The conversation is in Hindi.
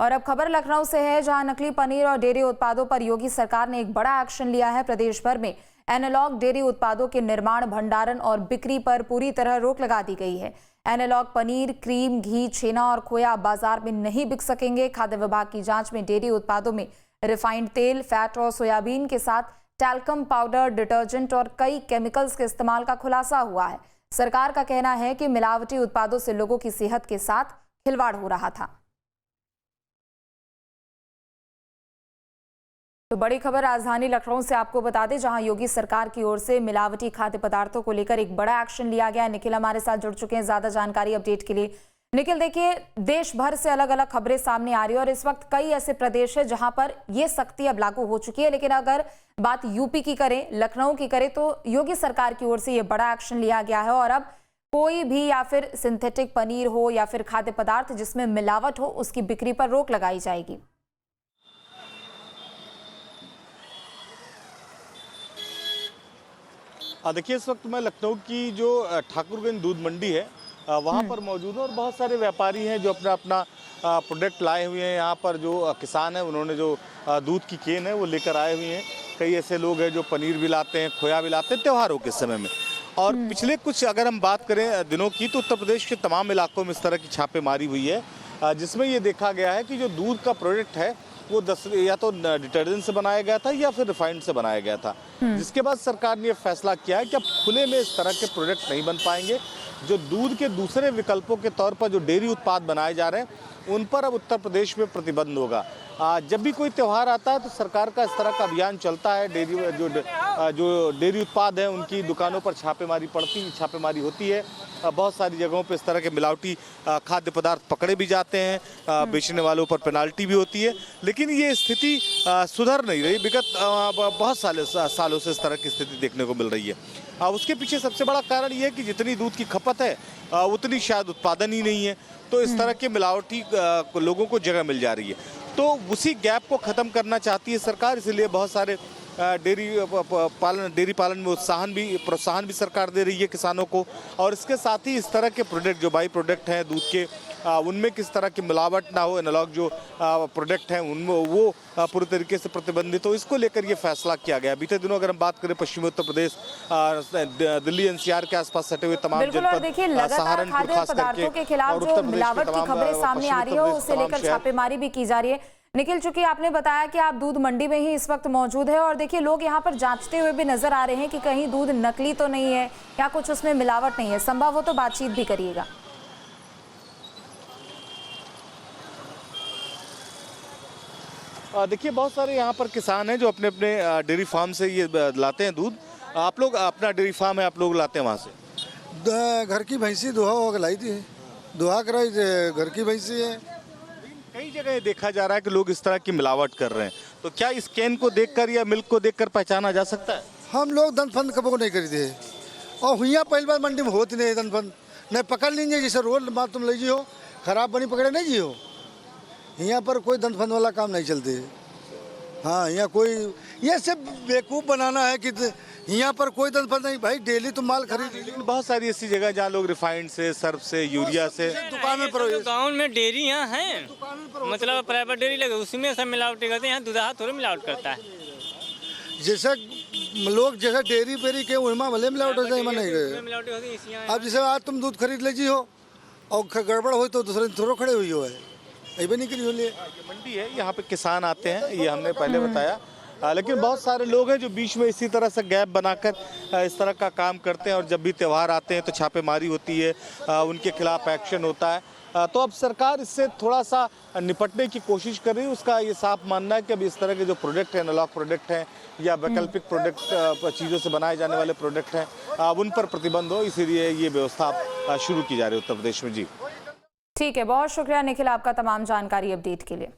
और अब खबर लखनऊ से है, जहां नकली पनीर और डेयरी उत्पादों पर योगी सरकार ने एक बड़ा एक्शन लिया है। प्रदेश भर में एनालॉग डेयरी उत्पादों के निर्माण, भंडारण और बिक्री पर पूरी तरह रोक लगा दी गई है। एनालॉग पनीर, क्रीम, घी, छेना और खोया बाजार में नहीं बिक सकेंगे। खाद्य विभाग की जांच में डेयरी उत्पादों में रिफाइंड तेल, फैट और सोयाबीन के साथ टैल्कम पाउडर, डिटर्जेंट और कई केमिकल्स के इस्तेमाल का खुलासा हुआ है। सरकार का कहना है कि मिलावटी उत्पादों से लोगों की सेहत के साथ खिलवाड़ हो रहा था। तो बड़ी खबर राजधानी लखनऊ से आपको बता दें, जहां योगी सरकार की ओर से मिलावटी खाद्य पदार्थों को लेकर एक बड़ा एक्शन लिया गया है। निखिल हमारे साथ जुड़ चुके हैं ज्यादा जानकारी अपडेट के लिए। निखिल, देखिए, देश भर से अलग अलग खबरें सामने आ रही है और इस वक्त कई ऐसे प्रदेश है जहां पर ये सख्ती अब लागू हो चुकी है। लेकिन अगर बात यूपी की करें, लखनऊ की करें, तो योगी सरकार की ओर से ये बड़ा एक्शन लिया गया है और अब कोई भी या फिर सिंथेटिक पनीर हो या फिर खाद्य पदार्थ जिसमें मिलावट हो, उसकी बिक्री पर रोक लगाई जाएगी। देखिए, इस वक्त मैं लखनऊ की जो ठाकुरगंज दूध मंडी है वहाँ पर मौजूद हूँ और बहुत सारे व्यापारी हैं जो अपना प्रोडक्ट लाए हुए हैं। यहाँ पर जो किसान हैं उन्होंने जो दूध की केन है वो लेकर आए हुए हैं। कई ऐसे लोग हैं जो पनीर भी लाते हैं, खोया भी लाते हैं त्योहारों के समय में। और पिछले कुछ अगर हम बात करें दिनों की, तो उत्तर प्रदेश के तमाम इलाकों में इस तरह की छापेमारी हुई है, जिसमें ये देखा गया है कि जो दूध का प्रोडक्ट है वो या तो डिटर्जेंट से बनाया गया था या फिर रिफाइंड से बनाया गया था। जिसके बाद सरकार ने यह फैसला किया है कि अब खुले में इस तरह के प्रोडक्ट नहीं बन पाएंगे। जो दूध के दूसरे विकल्पों के तौर पर जो डेयरी उत्पाद बनाए जा रहे हैं उन पर अब उत्तर प्रदेश में प्रतिबंध होगा। जब भी कोई त्यौहार आता है तो सरकार का इस तरह का अभियान चलता है। जो डेयरी उत्पाद हैं उनकी दुकानों पर छापेमारी होती है। बहुत सारी जगहों पर इस तरह के मिलावटी खाद्य पदार्थ पकड़े भी जाते हैं, बेचने वालों पर पेनाल्टी भी होती है। लेकिन ये स्थिति सुधर नहीं रही। विगत बहुत सालों से इस तरह की स्थिति देखने को मिल रही है। उसके पीछे सबसे बड़ा कारण ये है कि जितनी दूध की खपत है उतनी शायद उत्पादन ही नहीं है, तो इस तरह के मिलावटी लोगों को जगह मिल जा रही है। तो उसी गैप को ख़त्म करना चाहती है सरकार, इसलिए बहुत सारे डेयरी पालन में प्रोत्साहन भी सरकार दे रही है किसानों को। और इसके साथ ही इस तरह के प्रोडक्ट जो बाई प्रोडक्ट हैं दूध के, उनमें किस तरह की मिलावट ना हो, एनालॉग जो प्रोडक्ट हैं उनमें वो पूरी तरीके से प्रतिबंधित हो, इसको लेकर ये फैसला किया गया। बीते दिनों अगर हम बात करें पश्चिमी उत्तर प्रदेश, दिल्ली एनसीआर के आसपास सटे हुए तमाम जनपद, सहारनपुर खास करके, के खिलाफ जो मिलावट की खबरें सामने आ रही है उसे लेकर छापेमारी भी की जा रही है। निखिल, चूंकि आपने बताया कि आप दूध मंडी में ही इस वक्त मौजूद है और देखिए लोग यहाँ पर जांचते हुए भी नजर आ रहे हैं कि कहीं दूध नकली तो नहीं है या कुछ उसमें मिलावट नहीं है। संभव हो तो बातचीत भी करिएगा। देखिए, बहुत सारे यहाँ पर किसान हैं जो अपने अपने डेयरी फार्म से ये लाते हैं दूध। आप लोग अपना डेयरी फार्म है, आप लोग लाते हैं वहाँ से? घर की भैंसी दुहा होकर लाई थी, दुहा कराई घर की भैंसी है। कई जगह देखा जा रहा है कि लोग इस तरह की मिलावट कर रहे हैं, तो क्या इस कैन को देखकर या मिल्क को देखकर पहचाना जा सकता है? हम लोग दनफंद कबो नहीं खरीदे और हुई पहली बार मंडी में होती नहीं दनफंद, नहीं पकड़ लीजिए जैसे रोड बात तुम ले जी हो, खराब बनी पकड़े नहीं जी हो। यहाँ पर कोई दनफंद वाला काम नहीं चलते। हाँ, यहाँ कोई ये सब बेवकूफ़ बनाना है कि यहाँ पर कोई दनफंद नहीं। भाई डेली तुम माल खरीद। लेकिन बहुत सारी ऐसी जगह जहाँ लोग रिफाइंड से, सर्फ से, यूरिया से दुकान पर, गाँव में डेयरी यहाँ है, मतलब प्राइवेट डेयरी लगे उसमें सब मिलावटी करते हैं। यहाँ दूधा थोड़ा मिलावट करता है। जैसे लोग जैसे डेयरी पेरी के वहाँ भले मिलावट हो जाए, नहीं गए। अब जैसे आज तुम दूध खरीद ले जी हो और गड़बड़ हो तो दूसरे दिन थोड़ा खड़े हुई हो है, नहीं करी हो लिए। मंडी है, यहाँ पे किसान आते हैं, ये हमने पहले बताया। लेकिन बहुत सारे लोग हैं जो बीच में इसी तरह से गैप बनाकर इस तरह का काम करते हैं और जब भी त्यौहार आते हैं तो छापेमारी होती है, उनके खिलाफ एक्शन होता है। तो अब सरकार इससे थोड़ा सा निपटने की कोशिश कर रही है। उसका ये साफ मानना है कि अब इस तरह के जो प्रोडक्ट हैं, एनालॉग प्रोडक्ट हैं या वैकल्पिक प्रोडक्ट चीज़ों से बनाए जाने वाले प्रोडक्ट हैं, उन पर प्रतिबंध हो, इसीलिए ये व्यवस्था शुरू की जा रही है उत्तर प्रदेश में। जी ठीक है, बहुत शुक्रिया निखिल आपका तमाम जानकारी अपडेट के लिए।